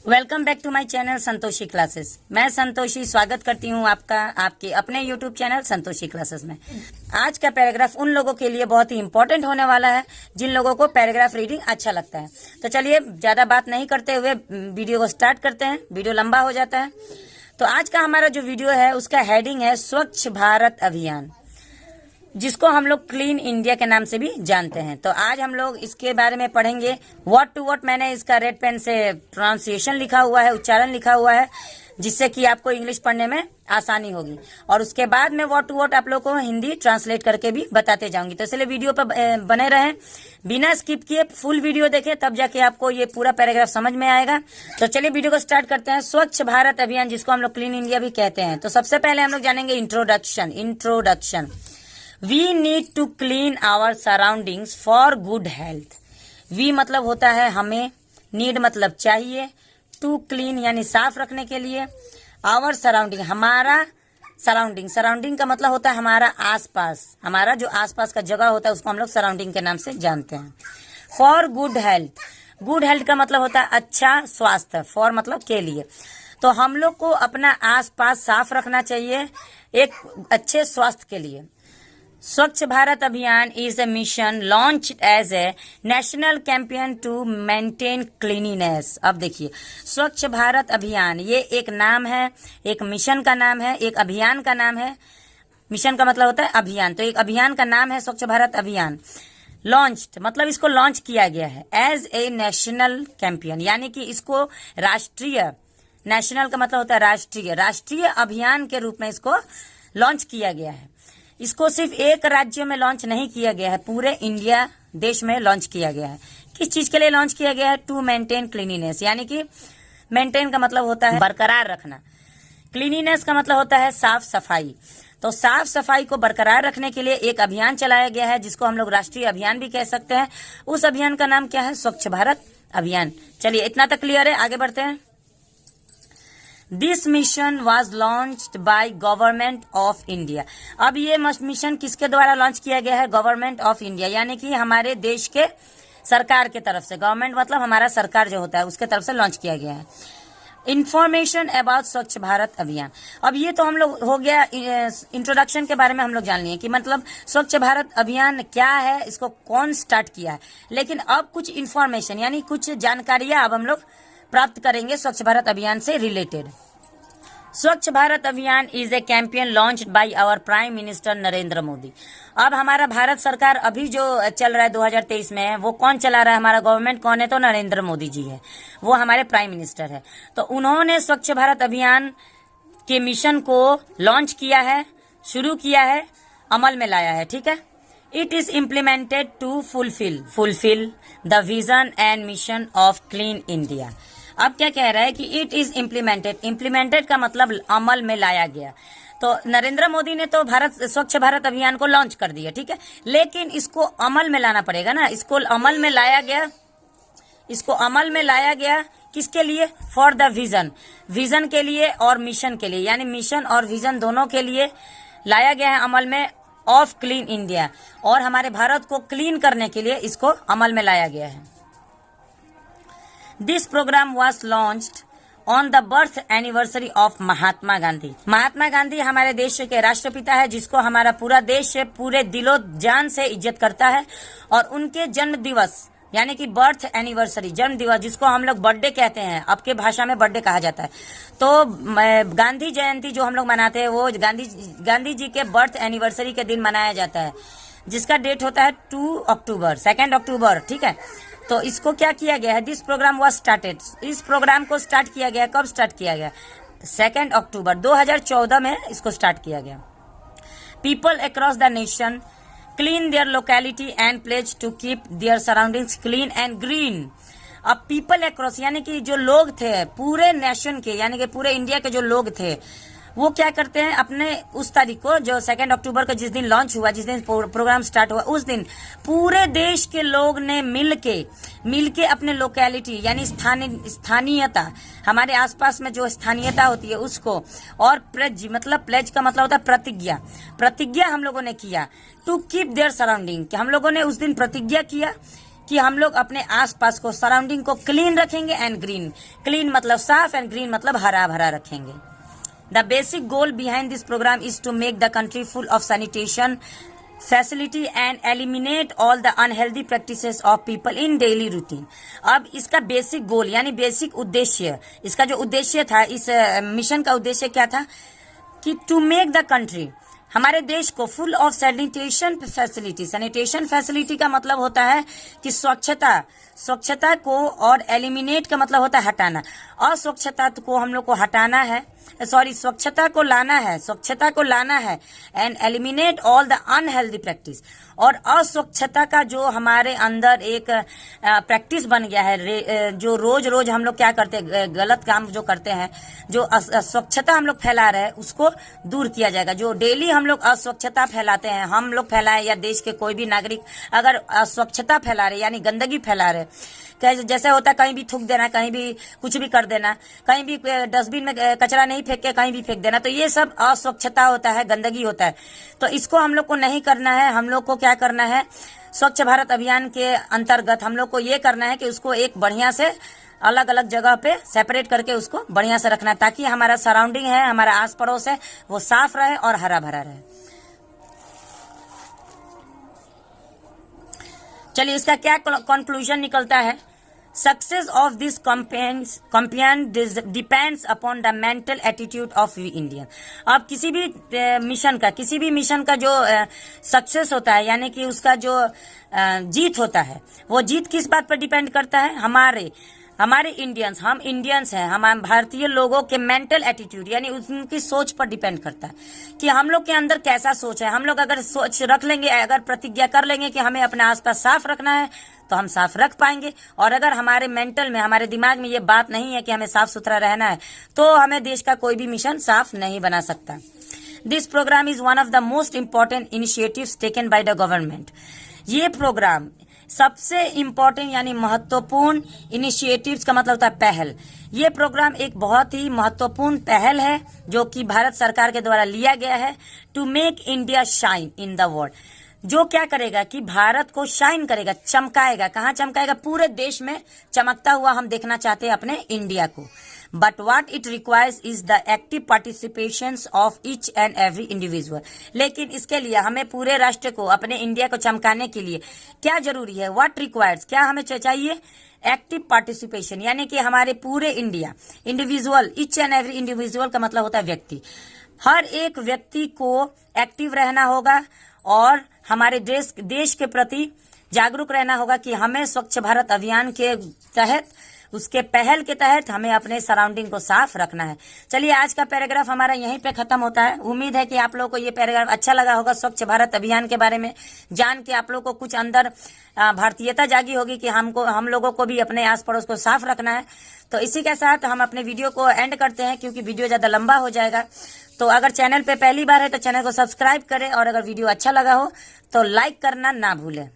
Welcome back to my channel Santoshi classes. मैं संतोषी स्वागत करती हूँ आपका आपके अपने यूट्यूब चैनल संतोषी क्लासेस में। आज का पैराग्राफ उन लोगों के लिए बहुत ही इंपॉर्टेंट होने वाला है जिन लोगों को पैराग्राफ रीडिंग अच्छा लगता है। तो चलिए ज्यादा बात नहीं करते हुए वीडियो को स्टार्ट करते हैं। वीडियो लंबा हो जाता है। तो आज का हमारा जो वीडियो है उसका हेडिंग है स्वच्छ भारत अभियान, जिसको हम लोग क्लीन इंडिया के नाम से भी जानते हैं। तो आज हम लोग इसके बारे में पढ़ेंगे वर्ड टू वर्ड। मैंने इसका रेड पेन से प्रोनाउंसिएशन लिखा हुआ है, उच्चारण लिखा हुआ है, जिससे कि आपको इंग्लिश पढ़ने में आसानी होगी। और उसके बाद में वर्ड टू वर्ड आप लोग को हिंदी ट्रांसलेट करके भी बताते जाऊंगी। तो इसलिए वीडियो पर बने रहें, बिना स्किप किए फुल वीडियो देखें, तब जाके आपको ये पूरा पैराग्राफ समझ में आएगा। तो चलिए वीडियो को स्टार्ट करते हैं। स्वच्छ भारत अभियान, जिसको हम लोग क्लीन इंडिया भी कहते हैं। तो सबसे पहले हम लोग जानेंगे introduction. We need to clean our surroundings for good health. We मतलब होता है हमें, need मतलब चाहिए, to clean यानी साफ रखने के लिए, our surrounding हमारा सराउंडिंग का मतलब होता है हमारा आसपास, हमारा जो आसपास का जगह होता है उसको हम लोग सराउंडिंग के नाम से जानते हैं। फॉर गुड हेल्थ का मतलब होता है अच्छा स्वास्थ्य, फॉर मतलब के लिए। तो हम लोग को अपना आसपास साफ रखना चाहिए एक अच्छे स्वास्थ्य के लिए। Swachh Bharat Abhiyan is a mission launch as a national campaign to maintain cleanliness. अब देखिए, स्वच्छ भारत अभियान ये एक नाम है, एक मिशन का नाम है, एक अभियान का नाम है। मिशन का मतलब होता है अभियान, तो एक अभियान का नाम है स्वच्छ भारत अभियान। लॉन्च्ड मतलब इसको लॉन्च किया गया है एज ए नेशनल कैंपेन, यानी कि इसको राष्ट्रीय, नेशनल का मतलब होता है राष्ट्रीय अभियान के रूप में इसको लॉन्च किया गया है। इसको सिर्फ एक राज्य में लॉन्च नहीं किया गया है, पूरे इंडिया देश में लॉन्च किया गया है। किस चीज के लिए लॉन्च किया गया है? टू मेंटेन क्लीनिनेस, यानी कि मेंटेन का मतलब होता है बरकरार रखना, क्लीनिनेस का मतलब होता है साफ सफाई। तो साफ सफाई को बरकरार रखने के लिए एक अभियान चलाया गया है, जिसको हम लोग राष्ट्रीय अभियान भी कह सकते हैं। उस अभियान का नाम क्या है? स्वच्छ भारत अभियान। चलिए इतना तक क्लियर है, आगे बढ़ते हैं। This mission was launched by government of India. अब ये मिशन किसके द्वारा लॉन्च किया गया है? गवर्नमेंट ऑफ इंडिया, यानी कि हमारे देश के सरकार के तरफ से। गवर्नमेंट मतलब हमारा सरकार जो होता है उसके तरफ से लॉन्च किया गया है। इंफॉर्मेशन अबाउट स्वच्छ भारत अभियान। अब ये तो हम लोग हो गया इंट्रोडक्शन के बारे में हम लोग जान लिए कि मतलब स्वच्छ भारत अभियान क्या है, इसको कौन स्टार्ट किया है। लेकिन अब कुछ इंफॉर्मेशन यानी कुछ जानकारियां अब हम लोग प्राप्त करेंगे स्वच्छ भारत अभियान से related. Swachh Bharat Abhiyan is a campaign launched by our prime minister Narendra Modi. अब हमारा भारत सरकार अभी जो चल रहा है 2023 में, वो कौन चला रहा है? हमारा गवर्नमेंट कौन है? तो नरेंद्र मोदी जी है, वो हमारे प्राइम मिनिस्टर है। तो उन्होंने स्वच्छ भारत अभियान के मिशन को लॉन्च किया है, शुरू किया है, अमल में लाया है। ठीक है। It is implemented to fulfil the vision and mission of clean India. अब क्या कह रहा है कि इट इज इम्प्लीमेंटेड का मतलब अमल में लाया गया। तो नरेंद्र मोदी ने तो स्वच्छ भारत अभियान को लॉन्च कर दिया, ठीक है, लेकिन इसको अमल में लाना पड़ेगा ना। इसको अमल में लाया गया किसके लिए? फॉर द विजन के लिए और मिशन के लिए, यानी मिशन और विजन दोनों के लिए लाया गया है अमल में, ऑफ क्लीन इंडिया। और हमारे भारत को क्लीन करने के लिए इसको अमल में लाया गया है। This program was launched on the birth anniversary of Mahatma Gandhi. Mahatma Gandhi हमारे देश के राष्ट्रपिता है, जिसको हमारा पूरा देश पूरे दिलो जान से इज्जत करता है। और उनके जन्म दिवस यानी कि बर्थ एनिवर्सरी, जन्म दिवस, जिसको हम लोग बर्थडे कहते हैं, आपके भाषा में बर्थडे कहा जाता है। तो गांधी जयंती जो हम लोग मनाते हैं वो गांधी जी के बर्थ एनिवर्सरी के दिन मनाया जाता है, जिसका डेट होता है 2 अक्टूबर। ठीक है। तो इसको क्या किया गया है? This programme was started. इस प्रोग्राम को स्टार्ट किया गया, कब स्टार्ट किया गया? 2 अक्टूबर 2014 में इसको स्टार्ट किया गया। People across the nation clean their locality and pledge to keep their surroundings clean and green. अब पीपल अक्रॉस यानी कि जो लोग थे पूरे नेशन के, यानी कि पूरे इंडिया के जो लोग थे, वो क्या करते हैं? अपने उस तारीख को जो 2 अक्टूबर को जिस दिन लॉन्च हुआ, जिस दिन प्रोग्राम स्टार्ट हुआ, उस दिन पूरे देश के लोग ने मिलके अपने लोकेलिटी यानी स्थानीयता, हमारे आसपास में जो स्थानीयता होती है उसको, और प्लेज का मतलब होता है प्रतिज्ञा हम लोगों ने किया। टू कीप देयर सराउंडिंग, हम लोगों ने उस दिन प्रतिज्ञा किया कि हम लोग अपने आसपास को, सराउंडिंग को क्लीन रखेंगे एंड ग्रीन, क्लीन मतलब साफ एंड ग्रीन मतलब हरा भरा रखेंगे। The basic goal behind this programme is to make the country full of sanitation facility and eliminate all the unhealthy practices of people in daily routine. अब इसका basic goal यानी basic उद्देश्य, इसका जो उद्देश्य था, इस मिशन का उद्देश्य क्या था कि टू मेक द कंट्री, हमारे देश को full of sanitation facility. Sanitation facility का मतलब होता है कि स्वच्छता को, और एलिमिनेट का मतलब होता है हटाना। अस्वच्छता को हम लोग को हटाना है, स्वच्छता को लाना है and eliminate all the unhealthy practice. और अस्वच्छता का जो हमारे अंदर एक प्रैक्टिस बन गया है, जो रोज रोज हम लोग क्या करते हैं, गलत काम जो करते हैं, जो अस्वच्छता हम लोग फैला रहे हैं, उसको दूर किया जाएगा। जो डेली हम लोग अस्वच्छता फैलाते हैं, हम लोग फैलाए या देश के कोई भी नागरिक अगर अस्वच्छता फैला रहे यानी गंदगी फैला रहे, जैसे होता है कहीं भी थूक देना, कहीं भी कुछ भी कर देना, कहीं भी डस्टबिन में कचरा नहीं फेंक के कहीं भी फेंक देना, तो ये सब अस्वच्छता होता है, गंदगी होता है। तो इसको हम लोग को नहीं करना है। हम लोग को क्या करना है, स्वच्छ भारत अभियान के अंतर्गत हम लोग को ये करना है कि उसको एक बढ़िया से अलग अलग जगह पे सेपरेट करके उसको बढ़िया से रखना है, ताकि हमारा सराउंडिंग है, हमारा आस पड़ोस है, वो साफ रहे और हरा भरा रहे। चलिए इसका क्या कंक्लूजन निकलता है। Success of this campaign depends upon the mental attitude of we Indian. अब किसी भी मिशन का जो सक्सेस होता है यानी कि उसका जो जीत होता है, वो जीत किस बात पर डिपेंड करता है, हमारे इंडियंस, हम इंडियंस हैं, हम भारतीय लोगों के मेंटल एटीट्यूड यानी उनकी सोच पर डिपेंड करता है कि हम लोग के अंदर कैसा सोच है। हम लोग अगर सोच रख लेंगे, अगर प्रतिज्ञा कर लेंगे कि हमें अपने आसपास साफ रखना है, तो हम साफ रख पाएंगे। और अगर हमारे मेंटल में, हमारे दिमाग में ये बात नहीं है कि हमें साफ सुथरा रहना है, तो हमें देश का कोई भी मिशन साफ नहीं बना सकता। This programme is one of the most important initiatives taken by the government. ये प्रोग्राम सबसे इम्पोर्टेंट यानी महत्वपूर्ण, इनिशिएटिव्स का मतलब होता है पहल। ये प्रोग्राम एक बहुत ही महत्वपूर्ण पहल है जो कि भारत सरकार के द्वारा लिया गया है, to make India shine in the world. जो क्या करेगा कि भारत को शाइन करेगा, चमकाएगा। कहाँ चमकाएगा? पूरे देश में चमकता हुआ हम देखना चाहते हैं अपने इंडिया को। But what it requires is the active participation of each and every individual. लेकिन इसके लिए हमें पूरे राष्ट्र को, अपने इंडिया को चमकाने के लिए क्या जरूरी है? व्हाट रिक्वायर्स, क्या हमें चाहिए? एक्टिव पार्टिसिपेशन यानी कि हमारे पूरे India, individual, each and every individual का मतलब होता है व्यक्ति। हर एक व्यक्ति को एक्टिव रहना होगा और हमारे देश के प्रति जागरूक रहना होगा कि हमें स्वच्छ भारत अभियान के तहत, उसके पहल के तहत हमें अपने सराउंडिंग को साफ रखना है। चलिए आज का पैराग्राफ हमारा यहीं पे खत्म होता है। उम्मीद है कि आप लोगों को ये पैराग्राफ अच्छा लगा होगा। स्वच्छ भारत अभियान के बारे में जान के आप लोगों को कुछ अंदर भारतीयता जागी होगी कि हम लोगों को भी अपने आस पड़ोस को साफ रखना है। तो इसी के साथ हम अपने वीडियो को एंड करते हैं, क्योंकि वीडियो ज्यादा लंबा हो जाएगा। तो अगर चैनल पे पहली बार है तो चैनल को सब्सक्राइब करें, और अगर वीडियो अच्छा लगा हो तो लाइक करना ना भूलें।